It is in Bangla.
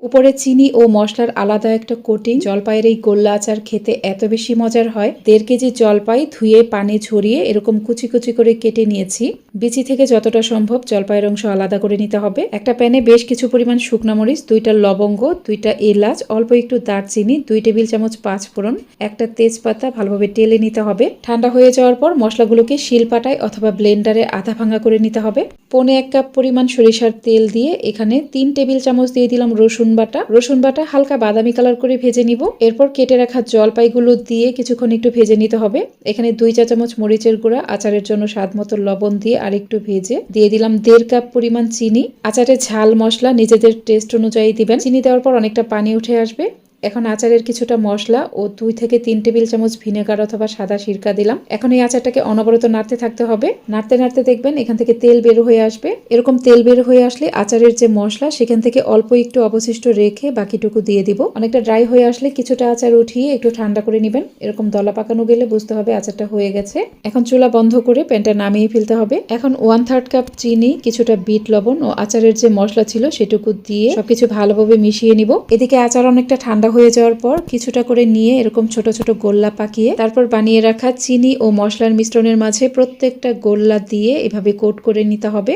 উপরে চিনি ও মশলার আলাদা একটা কোটিং। জলপাইয়ের এই গোল্লা আচার খেতে এত বেশি মজার হয়। 1.5 কেজি জলপাই ধুয়ে পানি ঝরিয়ে এরকম কুচি কুচি করে কেটে নিয়েছি। বিচি থেকে যতটা সম্ভব জলপাইয়ের অংশ আলাদা করে নিতে হবে। একটা প্যানে বেশ কিছু পরিমাণ শুকনা মরিচ, 2টা লবঙ্গ, 2টা এলাচ, অল্প একটু দারচিনি, 2 টেবিল চামচ পাঁচফোড়ন, একটা তেজপাতা ভালোভাবে টেলে নিতে হবে। ঠান্ডা হয়ে যাওয়ার পর মশলাগুলোকে শিলপাটায় অথবা ব্লেন্ডারে আধা ভাঙা করে নিতে হবে। 1.25 কাপ পরিমাণ সরিষার তেল দিয়ে এখানে 3 টেবিল চামচ দিয়ে দিলাম রসুন বাটা হালকা বাদামি কালার করে ভেজে নিব। এরপর কেটে রাখা জলপাইগুলো দিয়ে কিছুক্ষণ একটু ভেজে নিতে হবে। এখানে 2 চা চামচ মরিচের গুঁড়া, আচারের জন্য স্বাদ মতো লবণ দিয়ে আরেকটু ভেজে দিয়ে দিলাম 1.5 কাপ পরিমাণ চিনি। আচারে ঝাল মশলা নিজেদের টেস্ট অনুযায়ী দিবেন। চিনি দেওয়ার পর অনেকটা পানি উঠে আসবে। এখন আচারের কিছুটা মশলা ও 2 থেকে 3 টেবিল চামচ ভিনেগার অথবা সাদা সিরকা দিলাম। এখন এই আচারটাকে অনবরত নাড়তে থাকতে হবে। নাড়তে নাড়তে দেখবেন এখান থেকে তেল বের হয়ে আসবে। এরকম তেল বের হয়ে আসলে আচারের যে মশলা সেখান থেকে অল্প একটু অবশিষ্ট রেখে বাকিটুকু দিয়ে দিব। অনেকটা ড্রাই হয়ে আসলে কিছুটা আচার উঠিয়ে একটু ঠান্ডা করে নেবেন। এরকম দলা পাকানো গেলে বুঝতে হবে আচারটা হয়ে গেছে। এখন চুলা বন্ধ করে প্যানটা নামিয়ে ফেলতে হবে। এখন 1/3 কাপ চিনি, কিছুটা বিট লবণ ও আচারের যে মশলা ছিল সেটুকু দিয়ে সবকিছু ভালোভাবে মিশিয়ে নিব। এদিকে আচার অনেকটা ঠান্ডা হয়ে যাওয়ার পর কিছুটা করে নিয়ে এরকম ছোট ছোট গোল্লা পাকিয়ে তারপর বানিয়ে রাখা চিনি ও মশলার মিশ্রণের মাঝে প্রত্যেকটা গোল্লা দিয়ে এভাবে কোট করে নিতে হবে।